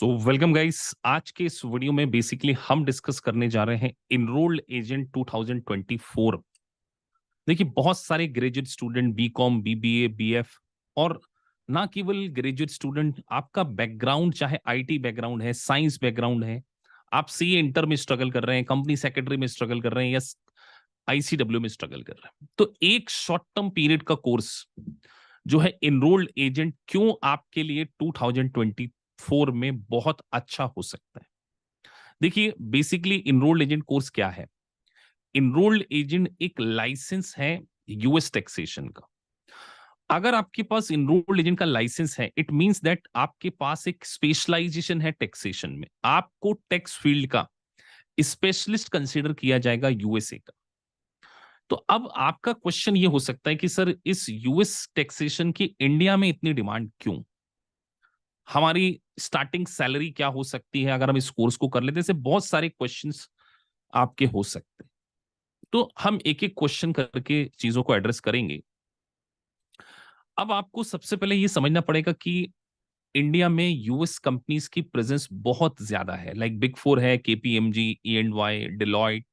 So welcome guys. आज के इस वीडियो में बेसिकली हम डिस्कस करने जा रहे हैं इनरोल्ड एजेंट 2024। देखिए, बहुत सारे graduate student BCom, BBA, BF और ना केवल ग्रेजुएट स्टूडेंट, आपका बैकग्राउंड चाहे आईटी बैकग्राउंड है, साइंस बैकग्राउंड है, आप सीए इंटर में स्ट्रगल कर रहे हैं, कंपनी सेक्रेटरी में स्ट्रगल कर रहे हैं या आईसीडब्ल्यू में स्ट्रगल कर रहे हैं, तो एक शॉर्ट टर्म पीरियड का कोर्स जो है इनरोल्ड एजेंट क्यों आपके लिए 2024 में बहुत अच्छा हो सकता है। देखिए, बेसिकली इनरोल्ड एजेंट कोर्स क्या है? इनरोल्ड एजेंट एक लाइसेंस है यूएस टैक्सेशन का। अगर आपके पास इनरोल्ड एजेंट का लाइसेंस है, इट मींस दैट आपके पास एक स्पेशलाइजेशन है टैक्सेशन में। आपको टैक्स फील्ड का स्पेशलिस्ट कंसीडर किया जाएगा यूएसए का। तो अब आपका क्वेश्चन ये हो सकता है कि सर, इस यूएस टैक्सेशन की इंडिया में इतनी डिमांड क्यों? हमारी स्टार्टिंग सैलरी क्या हो सकती है अगर हम इस कोर्स को कर लेते हैं? ऐसे बहुत सारे क्वेश्चंस आपके हो सकते हैं। तो हम एक एक क्वेश्चन करके चीजों को एड्रेस करेंगे। अब आपको सबसे पहले ये समझना पड़ेगा कि इंडिया में यूएस कंपनीज की प्रेजेंस बहुत ज्यादा है। लाइक बिग फोर है, KPMG, E and Y, Deloitte.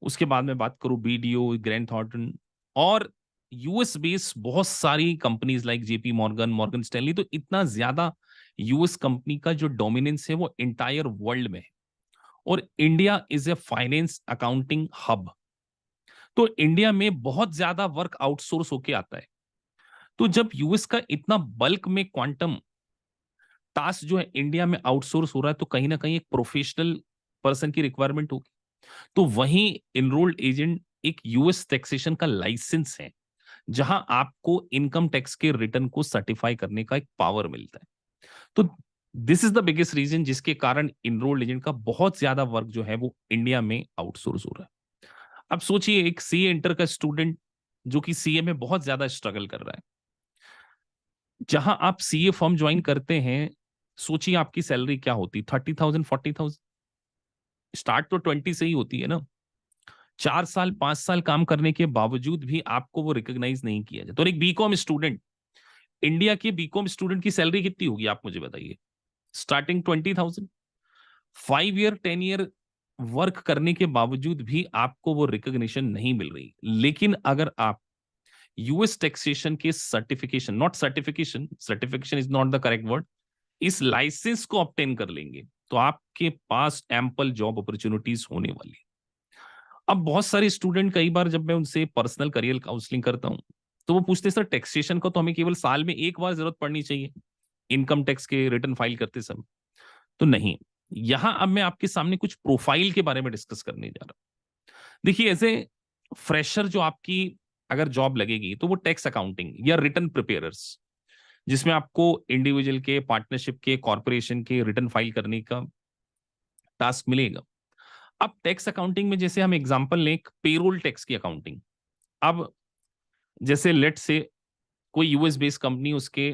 उसके बाद में बात करूं बीडीओ, ग्रैंड थॉर्टन और यूएस बेस बहुत सारी companies like JP Morgan, Morgan Stanley. तो इतना ज्यादा यूएस कंपनी का जो डोमिनेंस है वो इंटायर वर्ल्ड में है। और India is a finance accounting hub. तो इंडिया में बहुत ज्यादा वर्क आउटसोर्स होके आता है। तो जब यूएस का इतना बल्क में क्वांटम टास्क जो है इंडिया में आउटसोर्स हो रहा है, तो कहीं ना कहीं एक प्रोफेशनल पर्सन की रिक्वायरमेंट होगी। तो वहीं इनरोल्ड एजेंट एक यूएस टैक्सेशन का लाइसेंस है, जहां आपको इनकम टैक्स के रिटर्न को सर्टिफाई करने का एक पावर मिलता है। तो this is the biggest reason जिसके कारण इनरोल्ड एजेंट का बहुत ज्यादा वर्क जो है वो इंडिया में आउटसोर्स हो रहा है। अब सोचिए, एक सीए इंटर का स्टूडेंट जो कि सीए में बहुत ज्यादा स्ट्रगल कर रहा है। जहां आप सीए फर्म ज्वाइन करते हैं, सोचिए आपकी सैलरी क्या होती, 30,000, 40,000। स्टार्ट तो 20 से ही होती है ना। 4 साल 5 साल काम करने के बावजूद भी आपको वो रिकॉग्नाइज नहीं किया जाए। तो एक बीकॉम स्टूडेंट, इंडिया के बीकॉम स्टूडेंट की सैलरी कितनी होगी आप मुझे बताइए? स्टार्टिंग 20,000। 5 ईयर 10 ईयर वर्क करने के बावजूद भी आपको वो रिकॉग्निशन नहीं मिल रही। लेकिन अगर आप यूएस टैक्सेशन के certification, not certification, certification is not the correct word, इस लाइसेंस को ऑब्टेन कर लेंगे, तो आपके पास एम्पल जॉब अपॉर्चुनिटीज होने वाली है। अब बहुत सारे स्टूडेंट, कई बार जब मैं उनसे पर्सनल करियर काउंसलिंग करता हूं, तो वो पूछते हैं सर, टैक्सेशन का तो हमें केवल साल में एक बार जरूरत पड़नी चाहिए इनकम टैक्स के रिटर्न फाइल करते समय। तो नहीं, यहां अब मैं आपके सामने कुछ प्रोफाइल के बारे में डिस्कस करने जा रहा हूं। देखिए, एज ए फ्रेशर जो आपकी अगर जॉब लगेगी, तो वो टैक्स अकाउंटिंग या रिटर्न प्रिपेयरर्स, जिसमें आपको इंडिविजुअल के, पार्टनरशिप के, कॉर्पोरेशन के रिटर्न फाइल करने का टास्क मिलेगा। अब टैक्स अकाउंटिंग में जैसे हम एग्जांपल लें, पेरोल टैक्स की अकाउंटिंग। अब जैसे लेट से कोई यूएस बेस्ड कंपनी, उसके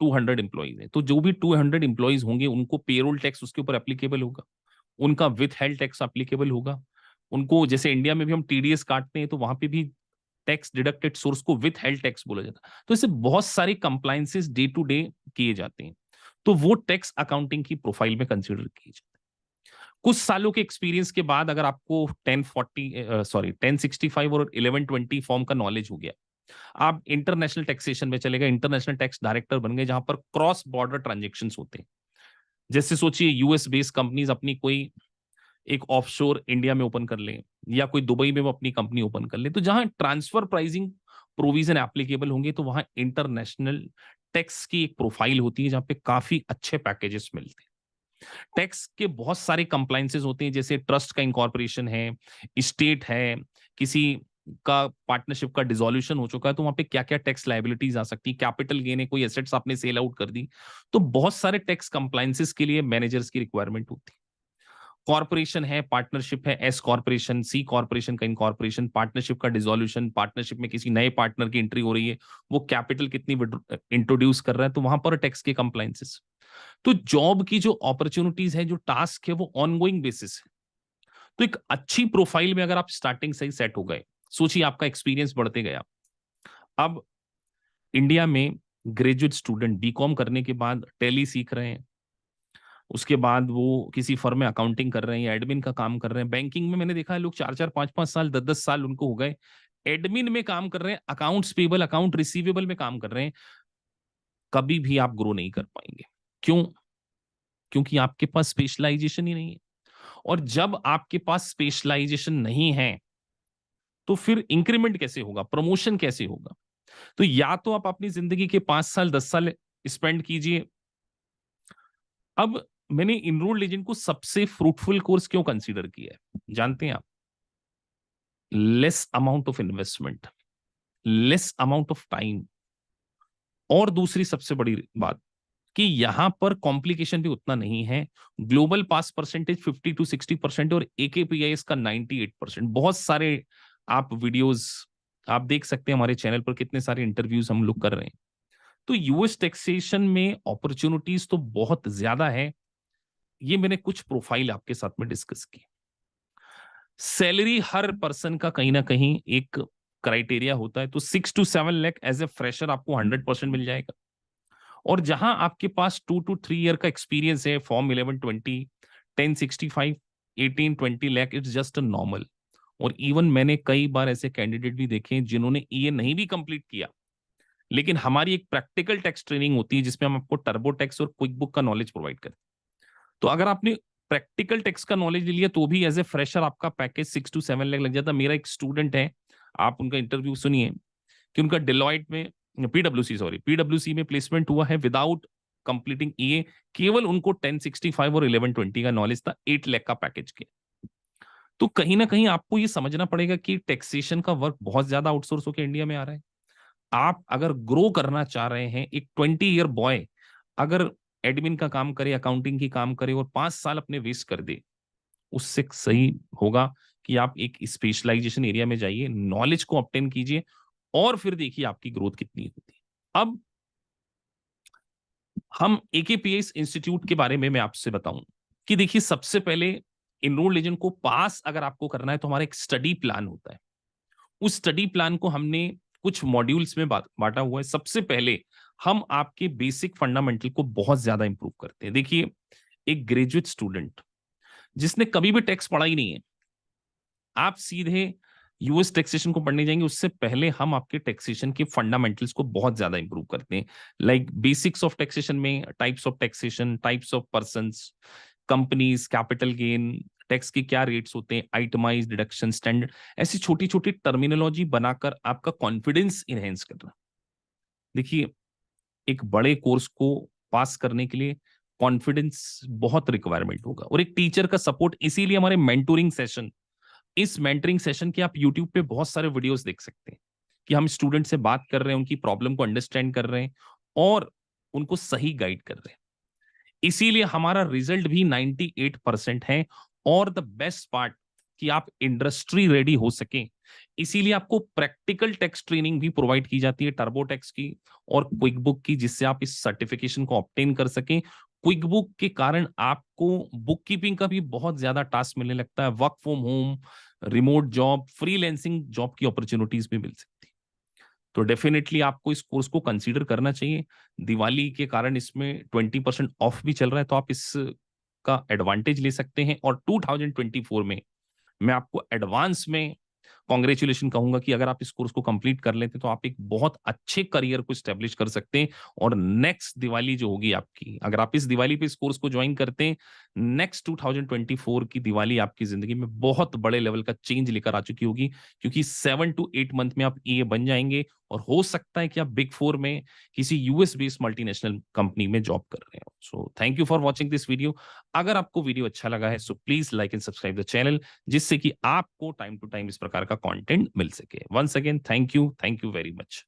200 एम्प्लॉइज है, तो जो भी 200 एम्प्लॉइज होंगे उनको पेरोल टैक्स उसके ऊपर एप्लीकेबल होगा। उनका विथ हेल्थ टैक्स एप्लीकेबल होगा। उनको जैसे इंडिया में भी हम टीडीएस काटते हैं, तो वहां पे भी टैक्स डिडक्टेड सोर्स को विथ हेल्थ टैक्स बोला जाता है। तो इससे बहुत सारी कंप्लायंसेस डे टू डे किए जाते हैं। तो वो टैक्स अकाउंटिंग की प्रोफाइल में कंसिडर किए जाते हैं। कुछ सालों के एक्सपीरियंस के बाद अगर आपको 1065 और 1120 फॉर्म का नॉलेज हो गया, आप इंटरनेशनल टैक्सेशन में चले गए, इंटरनेशनल टैक्स डायरेक्टर बन गए, जहां पर क्रॉस बॉर्डर ट्रांजेक्शन्स होते हैं। जैसे सोचिए, यूएस बेस्ड कंपनीज अपनी कोई एक ऑफशोर इंडिया में ओपन कर लें, या कोई दुबई में वो अपनी कंपनी ओपन कर ले, तो जहां ट्रांसफर प्राइसिंग प्रोविजन एप्लीकेबल होंगे, तो वहां इंटरनेशनल टैक्स की एक प्रोफाइल होती है, जहां पे काफी अच्छे पैकेजेस मिलते हैं। टैक्स के बहुत सारे कंप्लायंसेस होते हैं, जैसे ट्रस्ट का इनकॉर्पोरेशन है, स्टेट है, किसी का पार्टनरशिप का डिसोल्यूशन हो चुका है, तो वहां पे क्या क्या टैक्स लायबिलिटीज आ सकती है, कैपिटल गेन है, कोई एसेट्स आपने सेल आउट कर दी। तो बहुत सारे टैक्स कंप्लायंसेस के लिए मैनेजर्स की रिक्वायरमेंट होती है। कॉर्पोरेशन है, पार्टनरशिप है, एस कॉर्पोरेशन, सी कॉर्पोरेशन का इनकॉर्पोरेशन, पार्टनरशिप का डिसोल्यूशन, पार्टनरशिप में किसी नए पार्टनर की एंट्री हो रही है, वो कैपिटल कितनी इंट्रोड्यूस कर रहा है, तो वहां पर टैक्स के कंप्लायंसेस। तो जॉब की जो अपॉर्चुनिटीज है, जो टास्क है, वो ऑनगोइंग बेसिस है। तो एक अच्छी प्रोफाइल में अगर आप स्टार्टिंग से ही सेट हो गए, सोचिए आपका एक्सपीरियंस बढ़ते गया। अब इंडिया में ग्रेजुएट स्टूडेंट बीकॉम करने के बाद टैली सीख रहे हैं, उसके बाद वो किसी फर्म में अकाउंटिंग कर रहे हैं या एडमिन का काम कर रहे हैं। बैंकिंग में मैंने देखा है लोग 4-4 5-5 साल 10-10 साल उनको हो गए, एडमिन में काम कर रहे हैं, अकाउंट्स पेबल अकाउंट रिसीवेबल में काम कर रहे हैं। कभी भी आप ग्रो नहीं कर पाएंगे। क्यों? क्योंकि आपके पास स्पेशलाइजेशन ही नहीं है। और जब आपके पास स्पेशलाइजेशन नहीं है तो फिर इंक्रीमेंट कैसे होगा, प्रमोशन कैसे होगा? तो या तो आप अपनी जिंदगी के 5 साल 10 साल स्पेंड कीजिए। अब मैंने इनरोल्ड एजेंट को सबसे फ्रूटफुल कोर्स क्यों कंसीडर किया है जानते हैं आप? Less amount of investment, less amount of time, और दूसरी सबसे बड़ी बात कि यहां पर कॉम्प्लिकेशन भी उतना नहीं है। ग्लोबल पास परसेंटेज 50 to 60% और AKPIS का 98%। बहुत सारे आप वीडियोस आप देख सकते हैं हमारे चैनल पर, कितने सारे इंटरव्यूज हम लोग कर रहे हैं। तो यूएस टैक्सेशन में अपॉर्चुनिटीज तो बहुत ज्यादा है। ये मैंने कुछ प्रोफाइल आपके साथ में डिस्कस की। सैलरी हर पर्सन का कहीं ना कहीं एक क्राइटेरिया होता है, तो 6 to 7 lakh as a fresher आपको 100% मिल जाएगा। और जहां आपके पास 2 to 3 ईयर का एक्सपीरियंस है, form 1120, 1065, 18-20 lakh, it's just a normal. और इवन मैंने कई बार ऐसे कैंडिडेट भी देखे हैं जिन्होंने ये नहीं भी कंप्लीट किया, लेकिन हमारी एक प्रैक्टिकल टैक्स ट्रेनिंग होती है जिसमें हम आपको टर्बो टैक्स और क्विक बुक का नॉलेज प्रोवाइड करते हैं। तो अगर आपने प्रैक्टिकल टैक्स का नॉलेज ले लिया तो भी एज ए फ्रेशर आपका पैकेज 6 to 7 लाख लग जाता है। मेरा एक स्टूडेंट है, आप उनका इंटरव्यू सुनिए कि उनका डिलॉयट में, पीडब्ल्यूसी में प्लेसमेंट हुआ है विदाउट कंप्लीटिंग ईए। केवल उनको 1065 और 1120 का नॉलेज था, 8 लाख का पैकेज के। तो कहीं ना कहीं आपको ये समझना पड़ेगा कि टैक्सेशन का वर्क बहुत ज्यादा आउटसोर्स होकर इंडिया में आ रहा है। आप अगर ग्रो करना चाह रहे हैं, एक 20 ईयर बॉय अगर एडमिन का काम करे, अकाउंटिंग की काम करे और 5 साल अपने वेस्ट कर दे, उससे सही होगा कि आप एक स्पेशलाइजेशन एरिया में जाइए, नॉलेज को ऑब्टेन कीजिए और फिर देखिए आपकी ग्रोथ कितनी होती है। अब हम AKPS इंस्टीट्यूट के बारे में मैं आपसे बताऊं कि देखिए, सबसे पहले इनरोल्ड एजेंट को पास अगर आपको करना है तो हमारा एक स्टडी प्लान होता है। उस स्टडी प्लान को हमने कुछ मॉड्यूल्स में बांटा हुआ है। सबसे पहले हम आपके बेसिक फंडामेंटल को बहुत ज्यादा इंप्रूव करते हैं। देखिए, एक ग्रेजुएट स्टूडेंट जिसने कभी भी टैक्स पढ़ा ही नहीं है, आप सीधे यूएस टैक्सेशन को पढ़ने जाएंगे, उससे पहले हम आपके टैक्सेशन के फंडामेंटल्स को बहुत ज्यादा इंप्रूव करते हैं। लाइक बेसिक्स ऑफ टैक्सेशन में types of taxation, types of persons, companies, capital gain, tax के क्या रेट्स होते हैं, आइटमाइज, डिडक्शन, स्टैंडर्ड, ऐसी छोटी छोटी टर्मिनोलॉजी बनाकर आपका कॉन्फिडेंस इनहेंस करना। देखिए, एक बड़े कोर्स को पास करने के लिए कॉन्फिडेंस बहुत रिक्वायरमेंट होगा और एक टीचर का सपोर्ट। इसीलिए हमारे मेंटोरिंग सेशन, इस मेंटरिंग सेशन के आप यूट्यूब पे बहुत सारे वीडियोस देख सकते हैं कि हम स्टूडेंट से बात कर रहे हैं, उनकी प्रॉब्लम को अंडरस्टैंड कर रहे हैं और उनको सही गाइड कर रहे हैं। इसीलिए हमारा रिजल्ट भी 98% है। और द बेस्ट पार्ट कि आप इंडस्ट्री रेडी हो सके, इसीलिए आपको प्रैक्टिकल टैक्स ट्रेनिंग भी प्रोवाइड की जाती है, टर्बो टैक्स की और क्विक बुक की, जिससे आप इस सर्टिफिकेशन को ऑब्टेन कर सकें। क्विक बुक के कारण आपको बुक कीपिंग का भी बहुत ज्यादा टास्क मिलने लगता है, work from home, remote job, freelancing job की अपॉर्चुनिटीज भी मिल सकती है। तो डेफिनेटली आपको इस कोर्स को कंसीडर करना चाहिए। दिवाली के कारण इसमें 20% ऑफ भी चल रहा है, तो आप इसका एडवांटेज ले सकते हैं। और 2024 में मैं आपको एडवांस में कॉन्ग्रेचुलेशन कहूंगा कि अगर आप इस कोर्स को कंप्लीट कर लेते तो आप एक बहुत अच्छे करियर को स्टेब्लिश कर सकते हैं। और नेक्स्ट दिवाली जो होगी आपकी, अगर आप इस दिवाली पे इस कोर्स को ज्वाइन करते हैं, नेक्स्ट 2024 की दिवाली आपकी जिंदगी में बहुत बड़े लेवल का चेंज लेकर आ चुकी होगी, क्योंकि 7 to 8 मंथ में आप ये बन जाएंगे और हो सकता है कि आप बिग 4 में किसी यूएस बेस्ड मल्टीनेशनल कंपनी में जॉब कर रहे हो। So thank you for watching this video. अगर आपको वीडियो अच्छा लगा है so please like and subscribe the channel, जिससे कि आपको टाइम टू टाइम इस प्रकार का कंटेंट मिल सके। Once again thank you very much.